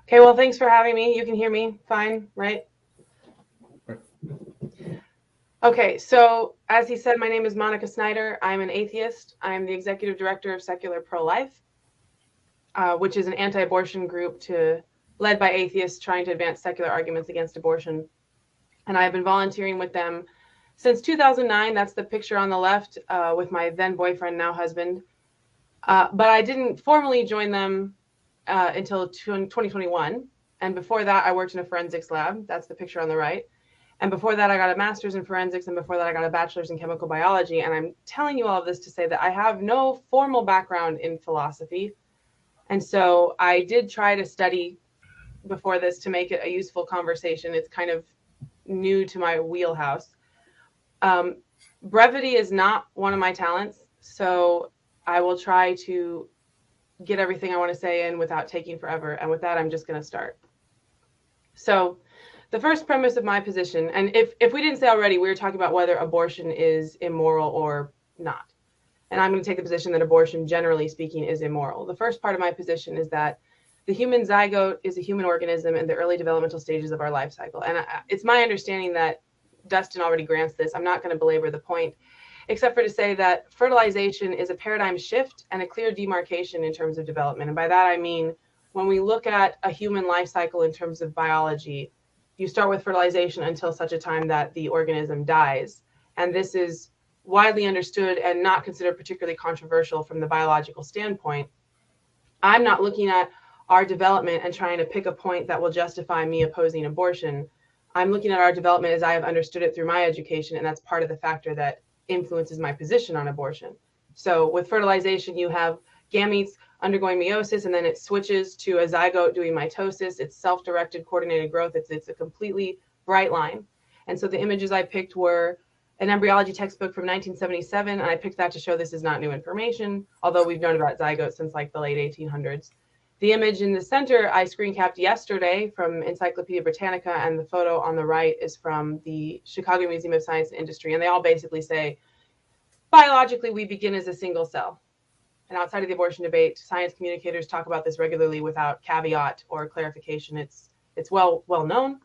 Okay, well, thanks for having me. You can hear me fine, right? Okay, so as he said, my name is Monica Snyder. I'm an atheist. I'm the executive director of Secular Pro-Life, which is an anti-abortion group led by atheists trying to advance secular arguments against abortion. And I've been volunteering with them since 2009. That's the picture on the left with my then boyfriend, now husband. But I didn't formally join them until 2021. And before that, I worked in a forensics lab. That's the picture on the right. And before that, I got a master's in forensics. And before that, I got a bachelor's in chemical biology. And I'm telling you all of this to say that I have no formal background in philosophy. And so I did try to study before this to make it a useful conversation. It's kind of new to my wheelhouse. Brevity is not one of my talents. So I will try to get everything I want to say in without taking forever. And with that, I'm just going to start. So the first premise of my position, and if we didn't say already, we were talking about whether abortion is immoral or not. And I'm going to take the position that abortion, generally speaking, is immoral. The first part of my position is that the human zygote is a human organism in the early developmental stages of our life cycle. And it's my understanding that Dustin already grants this. I'm not going to belabor the point, except for to say that fertilization is a paradigm shift and a clear demarcation in terms of development. And by that, I mean, when we look at a human life cycle in terms of biology, you start with fertilization until such a time that the organism dies. And this is widely understood and not considered particularly controversial from the biological standpoint. I'm not looking at our development and trying to pick a point that will justify me opposing abortion. I'm looking at our development as I have understood it through my education, and that's part of the factor that influences my position on abortion. So with fertilization, you have gametes undergoing meiosis, and then it switches to a zygote doing mitosis. It's self-directed coordinated growth. It's a completely bright line. And so the images I picked were an embryology textbook from 1977, and I picked that to show this is not new information, although we've known about zygotes since like the late 1800s. The image in the center I screen capped yesterday from Encyclopedia Britannica, and the photo on the right is from the Chicago Museum of Science and Industry, and they all basically say, biologically, we begin as a single cell. And outside of the abortion debate, science communicators talk about this regularly without caveat or clarification. It's well known.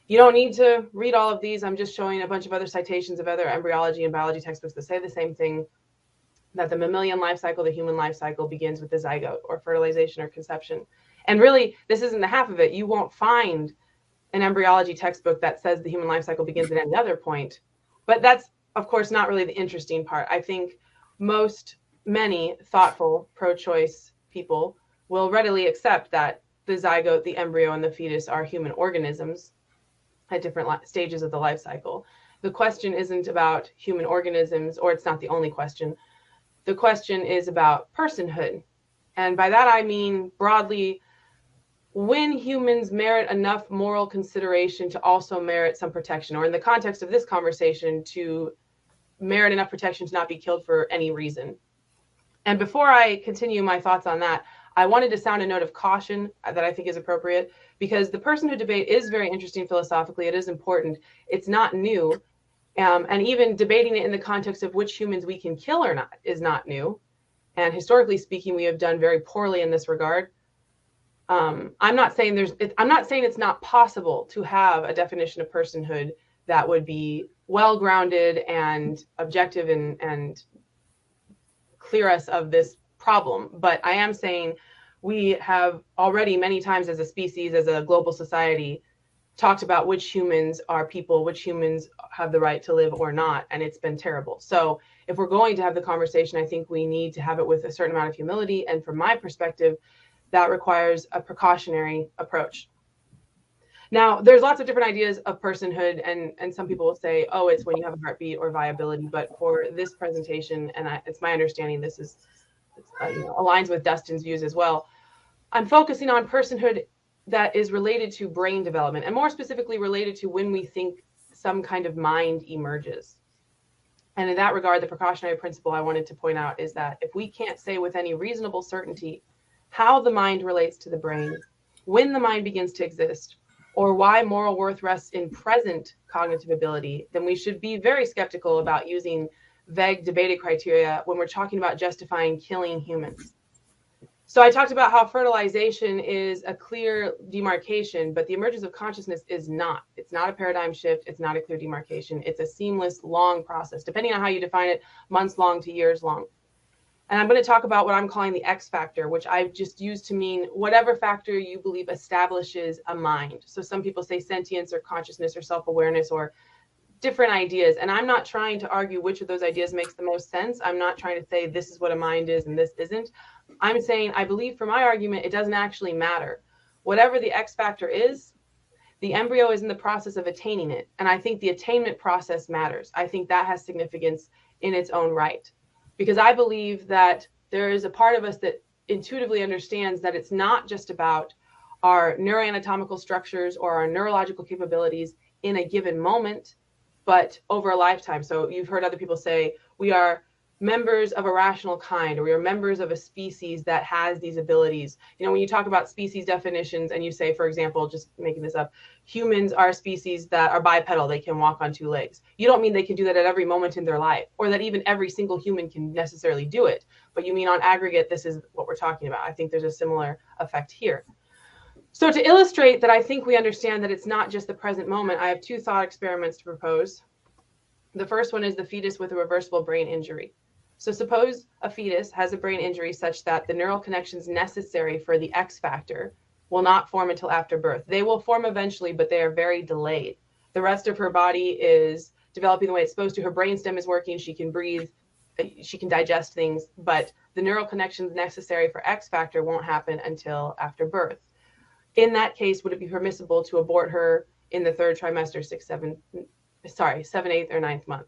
You don't need to read all of these. I'm just showing a bunch of other citations of other embryology and biology textbooks that say the same thing, that the mammalian life cycle, the human life cycle, begins with the zygote or fertilization or conception. And really, this isn't the half of it. You won't find an embryology textbook that says the human life cycle begins at any other point. But that's, of course, not really the interesting part. I think many thoughtful pro-choice people will readily accept that the zygote, the embryo, and the fetus are human organisms at different stages of the life cycle. The question isn't about human organisms, or it's not the only question. The question is about personhood. And by that, I mean broadly, when humans merit enough moral consideration to also merit some protection, or in the context of this conversation, to merit enough protection to not be killed for any reason. And before I continue my thoughts on that, I wanted to sound a note of caution that I think is appropriate, because the personhood debate is very interesting philosophically. It is important. It's not new. And even debating it in the context of which humans we can kill or not is not new. And historically speaking, we have done very poorly in this regard. I'm not saying it's not possible to have a definition of personhood that would be well-grounded and objective and clear us of this problem. But I am saying we have already many times as a species, as a global society, talked about which humans are people, which humans have the right to live or not, and it's been terrible. So if we're going to have the conversation, I think we need to have it with a certain amount of humility. And from my perspective, that requires a precautionary approach. Now, there's lots of different ideas of personhood, and some people will say, oh, it's when you have a heartbeat or viability. But for this presentation, and it's my understanding this is aligns with Dustin's views as well, I'm focusing on personhood that is related to brain development, and more specifically related to when we think some kind of mind emerges. And in that regard, the precautionary principle I wanted to point out is that if we can't say with any reasonable certainty how the mind relates to the brain, when the mind begins to exist, or why moral worth rests in present cognitive ability, then we should be very skeptical about using vague debated criteria when we're talking about justifying killing humans. So I talked about how fertilization is a clear demarcation, but the emergence of consciousness is not. It's not a paradigm shift. It's not a clear demarcation. It's a seamless, long process, depending on how you define it, months long to years long. And I'm going to talk about what I'm calling the X factor, which I've just used to mean whatever factor you believe establishes a mind. So some people say sentience or consciousness or self-awareness or different ideas. And I'm not trying to argue which of those ideas makes the most sense. I'm not trying to say this is what a mind is and this isn't. I'm saying I believe for my argument, it doesn't actually matter. Whatever the X factor is, the embryo is in the process of attaining it. And I think the attainment process matters. I think that has significance in its own right. Because I believe that there is a part of us that intuitively understands that it's not just about our neuroanatomical structures or our neurological capabilities in a given moment, but over a lifetime. So you've heard other people say, we are members of a rational kind, or we are members of a species that has these abilities. You know, when you talk about species definitions and you say, for example, just making this up, humans are a species that are bipedal, they can walk on two legs. You don't mean they can do that at every moment in their life, or that even every single human can necessarily do it. But you mean on aggregate, this is what we're talking about. I think there's a similar effect here. So to illustrate that I think we understand that it's not just the present moment, I have two thought experiments to propose. The first one is the fetus with a reversible brain injury. So suppose a fetus has a brain injury such that the neural connections necessary for the X factor will not form until after birth. They will form eventually, but they are very delayed. The rest of her body is developing the way it's supposed to. Her brainstem is working. She can breathe. She can digest things, but the neural connections necessary for X factor won't happen until after birth. In that case, would it be permissible to abort her in the third trimester, 7th, 8th, or 9th month?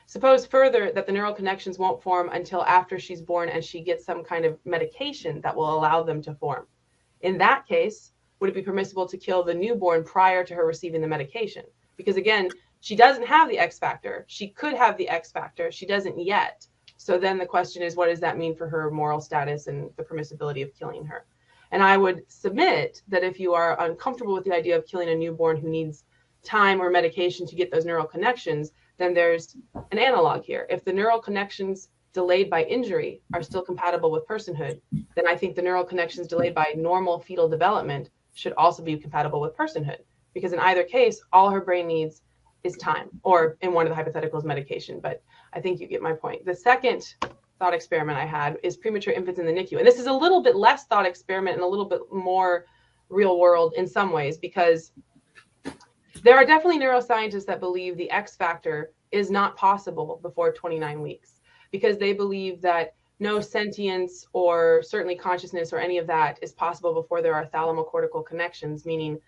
Suppose further that the neural connections won't form until after she's born and she gets some kind of medication that will allow them to form. In that case, would it be permissible to kill the newborn prior to her receiving the medication? Because again, she doesn't have the X factor. She could have the X factor. She doesn't yet. So then the question is, what does that mean for her moral status and the permissibility of killing her? And I would submit that if you are uncomfortable with the idea of killing a newborn who needs time or medication to get those neural connections, then there's an analog here. If the neural connections delayed by injury are still compatible with personhood, then I think the neural connections delayed by normal fetal development should also be compatible with personhood. Because in either case, all her brain needs is time, or in one of the hypotheticals, medication. But I think you get my point. The second thought experiment I had is premature infants in the NICU. And this is a little bit less thought experiment and a little bit more real world in some ways, because there are definitely neuroscientists that believe the X factor is not possible before 29 weeks, because they believe that no sentience or certainly consciousness or any of that is possible before there are thalamocortical connections, meaning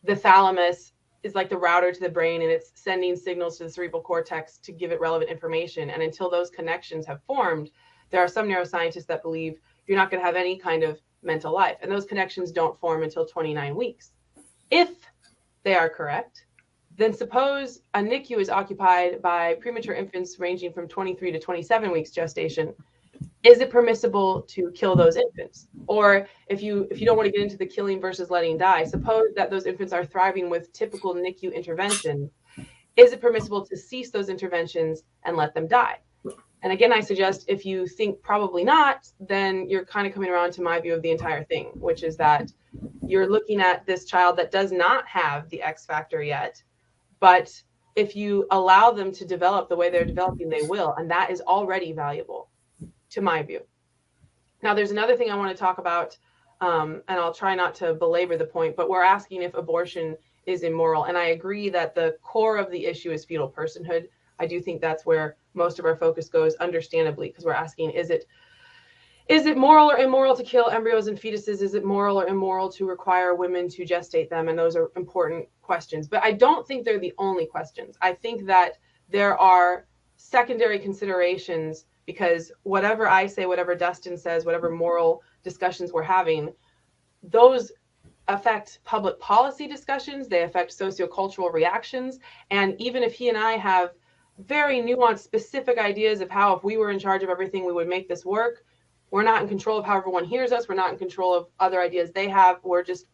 the thalamus is like the router to the brain and it's sending signals to the cerebral cortex to give it relevant information. And until those connections have formed, there are some neuroscientists that believe you're not going to have any kind of mental life. And those connections don't form until 29 weeks. If they are correct, then suppose a NICU is occupied by premature infants ranging from 23 to 27 weeks gestation. Is it permissible to kill those infants? Or if you don't want to get into the killing versus letting die, suppose that those infants are thriving with typical NICU intervention. Is it permissible to cease those interventions and let them die? And again, I suggest if you think probably not, then you're kind of coming around to my view of the entire thing, which is that you're looking at this child that does not have the X factor yet, but if you allow them to develop the way they're developing, they will. And that is already valuable, to my view. Now, there's another thing I want to talk about, and I'll try not to belabor the point, but we're asking if abortion is immoral. And I agree that the core of the issue is fetal personhood. I do think that's where most of our focus goes, understandably, because we're asking, is it moral or immoral to kill embryos and fetuses? Is it moral or immoral to require women to gestate them? And those are important questions. But I don't think they're the only questions. I think that there are secondary considerations, because whatever I say, whatever Dustin says, whatever moral discussions we're having, those affect public policy discussions. They affect sociocultural reactions. And even if he and I have very nuanced, specific ideas of how, if we were in charge of everything, we would make this work, we're not in control of how everyone hears us. We're not in control of other ideas they have. We're just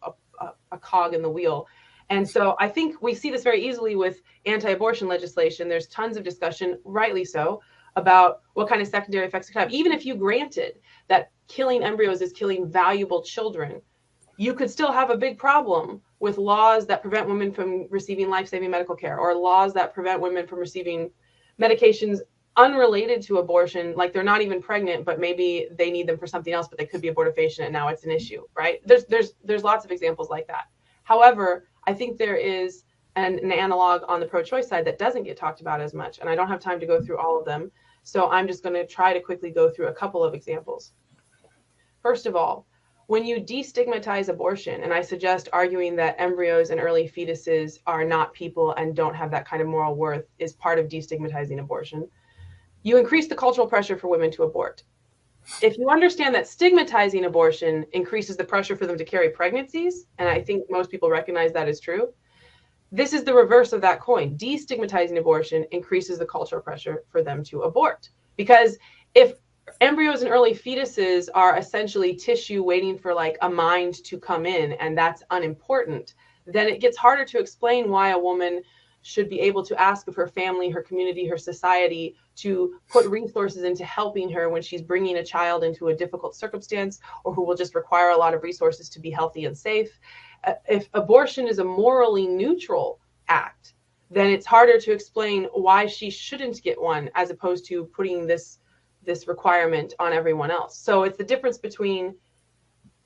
a cog in the wheel. And so I think we see this very easily with anti-abortion legislation. There's tons of discussion, rightly so, about what kind of secondary effects it could have. Even if you granted that killing embryos is killing valuable children, you could still have a big problem with laws that prevent women from receiving life-saving medical care, or laws that prevent women from receiving medications unrelated to abortion, like they're not even pregnant, but maybe they need them for something else, but they could be abortifacient and now it's an issue, right? There's lots of examples like that. However, I think there is an analog on the pro-choice side that doesn't get talked about as much, and I don't have time to go through all of them, so I'm just going to try to quickly go through a couple of examples. First of all, when you destigmatize abortion, and I suggest arguing that embryos and early fetuses are not people and don't have that kind of moral worth is part of destigmatizing abortion, you increase the cultural pressure for women to abort. If you understand that stigmatizing abortion increases the pressure for them to carry pregnancies, and I think most people recognize that is true, this is the reverse of that coin. Destigmatizing abortion increases the cultural pressure for them to abort. Because if embryos and early fetuses are essentially tissue waiting for like a mind to come in, and that's unimportant, then it gets harder to explain why a woman should be able to ask of her family, her community, her society to put resources into helping her when she's bringing a child into a difficult circumstance, or who will just require a lot of resources to be healthy and safe. If abortion is a morally neutral act, then it's harder to explain why she shouldn't get one, as opposed to putting this requirement on everyone else. So it's the difference between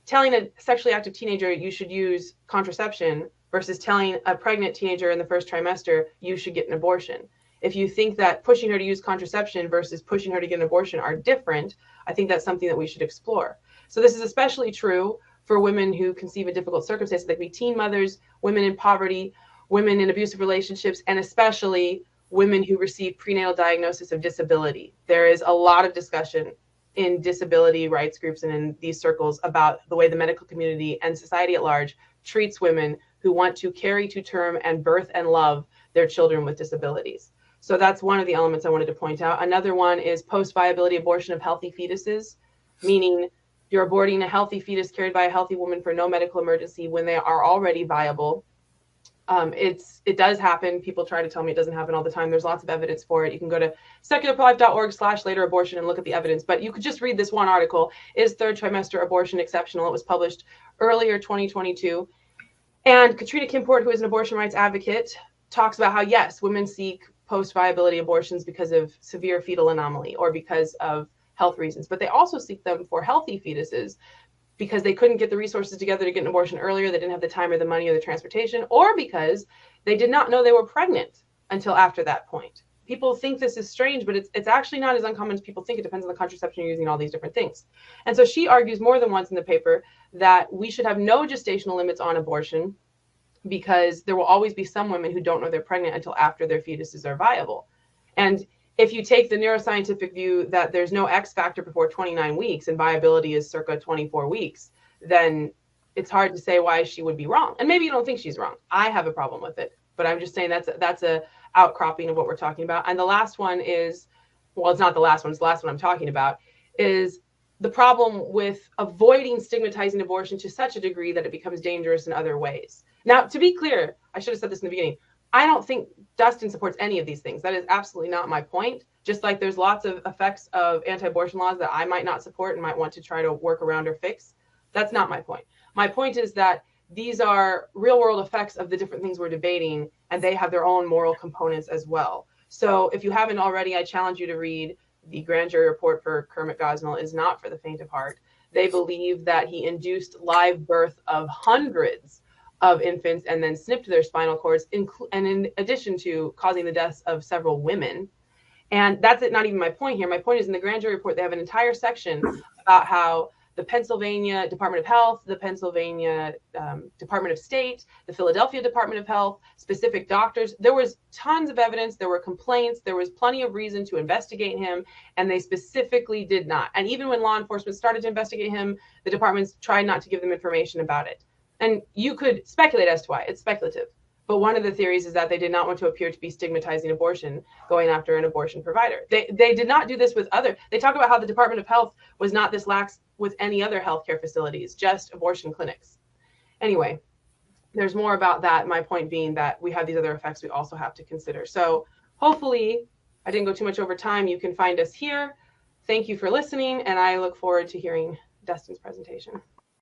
telling a sexually active teenager you should use contraception versus telling a pregnant teenager in the first trimester you should get an abortion. If you think that pushing her to use contraception versus pushing her to get an abortion are different, I think that's something that we should explore. So this is especially true for women who conceive in difficult circumstances. They could be teen mothers, women in poverty, women in abusive relationships, and especially women who receive prenatal diagnosis of disability. There is a lot of discussion in disability rights groups and in these circles about the way the medical community and society at large treats women who want to carry to term and birth and love their children with disabilities. So that's one of the elements I wanted to point out. Another one is post-viability abortion of healthy fetuses, meaning you're aborting a healthy fetus carried by a healthy woman for no medical emergency when they are already viable. It does happen. People try to tell me it doesn't happen all the time. There's lots of evidence for it. You can go to secularprolife.org/laterabortion and look at the evidence. But you could just read this one article, Is Third Trimester Abortion Exceptional? It was published earlier 2022. And Katrina Kimport, who is an abortion rights advocate, talks about how, yes, women seek post-viability abortions because of severe fetal anomaly or because of health reasons. But they also seek them for healthy fetuses because they couldn't get the resources together to get an abortion earlier, they didn't have the time or the money or the transportation, or because they did not know they were pregnant until after that point. People think this is strange, but it's actually not as uncommon as people think. It depends on the contraception you're using, all these different things. And so she argues more than once in the paper that we should have no gestational limits on abortion because there will always be some women who don't know they're pregnant until after their fetuses are viable. And if you take the neuroscientific view that there's no X factor before 29 weeks and viability is circa 24 weeks, then it's hard to say why she would be wrong. And maybe you don't think she's wrong. I have a problem with it, but I'm just saying that's a outcropping of what we're talking about. And the last one is, well, it's not the last one, it's the last one I'm talking about, is the problem with avoiding stigmatizing abortion to such a degree that it becomes dangerous in other ways. Now, to be clear, I should have said this in the beginning, I don't think Dustin supports any of these things. That is absolutely not my point. Just like there's lots of effects of anti-abortion laws that I might not support and might want to try to work around or fix. That's not my point. My point is that these are real world effects of the different things we're debating, and they have their own moral components as well. So if you haven't already, I challenge you to read the grand jury report for Kermit Gosnell is not for the faint of heart. They believe that he induced live birth of hundreds of infants and then snipped their spinal cords, and in addition to causing the deaths of several women. And that's it, not even my point here. My point is in the grand jury report, they have an entire section about how the Pennsylvania Department of Health, the Pennsylvania Department of State, the Philadelphia Department of Health, specific doctors, there was tons of evidence, there were complaints, there was plenty of reason to investigate him, and they specifically did not. And even when law enforcement started to investigate him, the departments tried not to give them information about it. And you could speculate as to why. It's speculative. But one of the theories is that they did not want to appear to be stigmatizing abortion, going after an abortion provider. They did not do this with other. They talk about how the Department of Health was not this lax with any other healthcare facilities, just abortion clinics. Anyway, there's more about that. My point being that we have these other effects we also have to consider. So hopefully I didn't go too much over time. You can find us here. Thank you for listening, and I look forward to hearing Dustin's presentation.